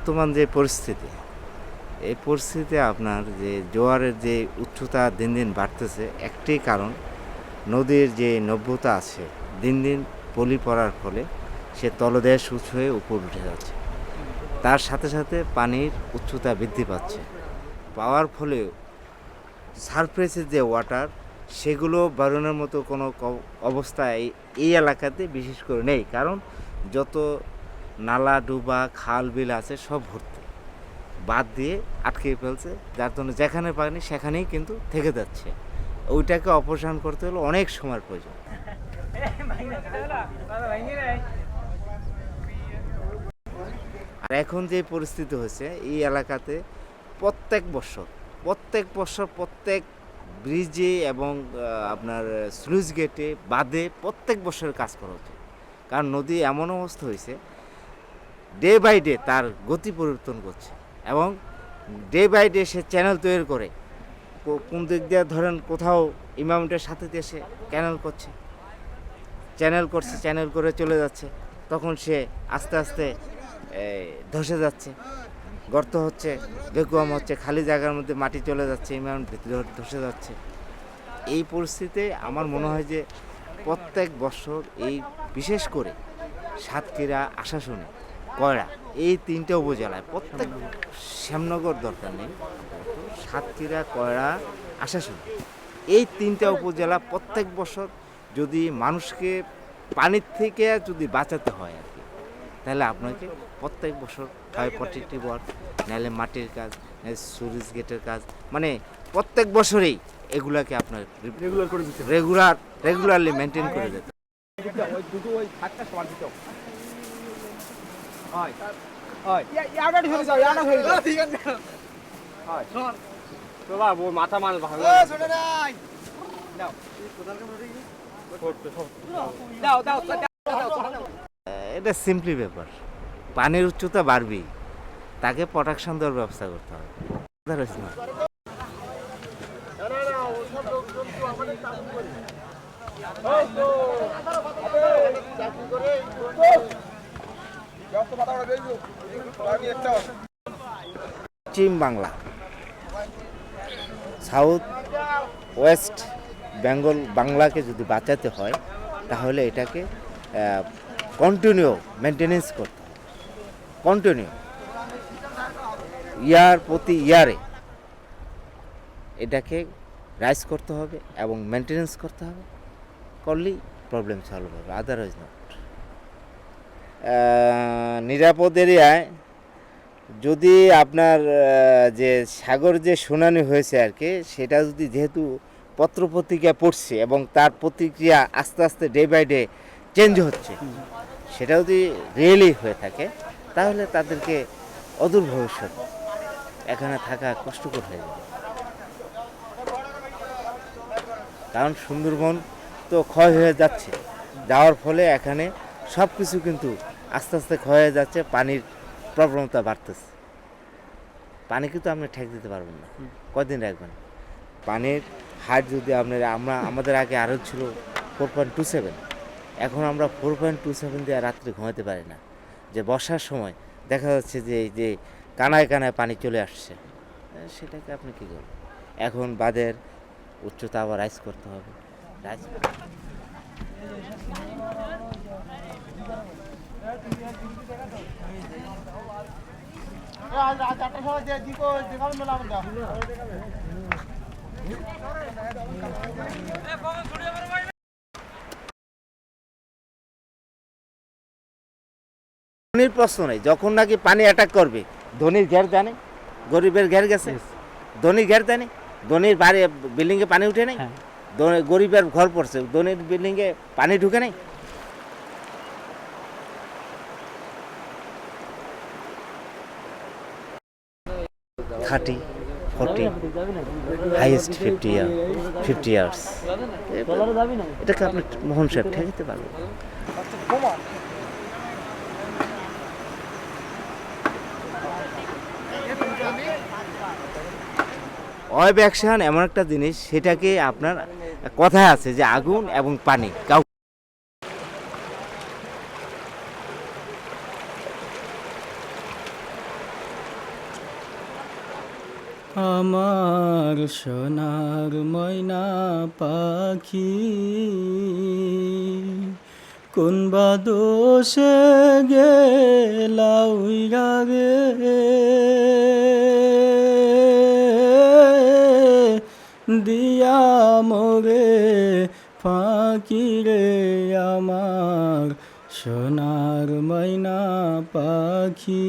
বর্তমান যে পরিস্থিতি, এই পরিস্থিতিতে আপনার যে জোয়ারের যে উচ্চতা দিন দিন বাড়তেছে, একটাই কারণ নদীর যে নভ্যতা আছে দিন দিন পলি পড়ার ফলে সে তলদেশ উঁচু হয়ে উপর উঠে যাচ্ছে। তার সাথে সাথে পানির উচ্চতা বৃদ্ধি পাচ্ছে, পাওয়ার ফলে সারফেসের যে ওয়াটার সেগুলো বাড়ানোর মতো কোনো অবস্থা এই এলাকাতে বিশেষ করে নেই। কারণ যত নালা ডুবা খাল বিল আছে সব ভর্তি, বাদ দিয়ে আটকে ফেলছে, যার জন্য যেখানে পানি সেখানেই কিন্তু থেকে যাচ্ছে। ওইটাকে অপসারণ করতে হলে অনেক সময়ের প্রয়োজন। আর এখন যে পরিস্থিতি হয়েছে এই এলাকাতে প্রত্যেক বছর প্রত্যেক ব্রিজে এবং আপনার স্লুইস গেটে বাঁধে প্রত্যেক বছরের কাজ করা হচ্ছে। কারণ নদী এমন অবস্থা হয়েছে ডে বাই ডে তার গতি পরিবর্তন করছে এবং ডে বাই ডে সে চ্যানেল তৈরি করে। কোন দিক দিয়ে ধরেন কোথাও ইমাউন্টের সাথে দিয়ে সে চ্যানেল করে চলে যাচ্ছে, তখন সে আস্তে আস্তে ধসে যাচ্ছে, গর্ত হচ্ছে, ভ্যাকুয়াম হচ্ছে, খালি জায়গার মধ্যে মাটি চলে যাচ্ছে, ইমাউন্ট ভিতরে ধসে যাচ্ছে। এই পরিস্থিতিতে আমার মনে হয় যে প্রত্যেক বছর এই বিশেষ করে সাতক্ষীরা, আশাশুনি, কয়রা এই তিনটে উপজেলায় প্রত্যেক শ্যামনগর দরকার নেই, সাতক্ষীরা, কয়রা, আশাশুনি এই তিনটা উপজেলা প্রত্যেক বছর যদি মানুষকে পানির থেকে যদি বাঁচাতে হয় আর কি, তাহলে আপনাকে প্রত্যেক বছর হয় প্রটেক্টিভ ওয়ার্ক, নাহলে মাটির কাজ, নাহলে সুইচ গেটের কাজ, মানে প্রত্যেক বছরেই এগুলাকে আপনার রেগুলারলি মেনটেন করে যেতে। মাথা মাল ভালো এটা সিম্পলি ব্যাপার, পানির উচ্চতা বাড়বেই, তাকে প্রোটেকশন দেওয়ার ব্যবস্থা করতে হবে। পশ্চিম বাংলা, সাউথ ওয়েস্ট বেঙ্গল বাংলাকে যদি বাঁচাতে হয় তাহলে এটাকে কন্টিনিউ মেনটেনেন্স করতে হবে, কন্টিনিউ প্রতি ইয়ারে এটাকে রাইজ করতে হবে এবং মেনটেনেন্স করতে হবে, করলেই প্রবলেম সলভ হবে, আদারওয়াইজ নট। নিরাপদ এরিয়ায় যদি আপনার যে সাগর যে শুনানি হয়েছে আর কি, সেটা যদি যেহেতু পত্রপত্রিকা পড়ছে এবং তার প্রতিক্রিয়া আস্তে আস্তে ডে বাই ডে চেঞ্জ হচ্ছে, সেটা যদি রিয়েলি হয়ে থাকে তাহলে তাদেরকে অদূর ভবিষ্যৎ এখানে থাকা কষ্টকর হয়ে যাবে। কারণ সুন্দরবন তো ক্ষয় হয়ে যাচ্ছে, যাওয়ার ফলে এখানে সব কিছু কিন্তু আস্তে আস্তে ক্ষয় হয়ে যাচ্ছে, পানির প্রবণতা বাড়তেছে। পানি কিন্তু আপনি ঠেক দিতে পারবেন না, কয়দিন রাখবেন? পানির হাইট যদি আমাদের আগে আরও ছিল 4.27, এখন আমরা 4.27 দিয়ে রাত্রে ঘুমাতে পারি না। যে বর্ষার সময় দেখা যাচ্ছে যে এই যে কানায় কানায় পানি চলে আসছে, সেটাকে আপনি কী করবেন? এখন বাঁধের উচ্চতা আবার রাইজ করতে হবে, ধনির প্রশ্ন নেই। যখন নাকি পানি অ্যাটাক করবে, ধনির ঘের জানে, গরিবের ঘের গেছে, ধনির ঘের জানে, ধনির বাড়ি বিল্ডিংয়ে পানি উঠে নেই, গরিবের ঘর পড়ছে, ধনির বিল্ডিংয়ে পানি ঢুকে নেই। থার্টি 40 হাইয়েস্ট 50 ইয়ার্স, এটাকে আপনি মোহন সাহেব ঠেকাতে পারবেন? ওয়েব অ্যাকশন এমন একটা জিনিস, সেটাকে আপনার কথায় আছে যে আগুন এবং পানি আমার সোনার ময়না পাখি কোন বা দোষে গেলা উইরা রে দিয়া মোরে ফাঁকি রে আমার সোনার ময়না পাখি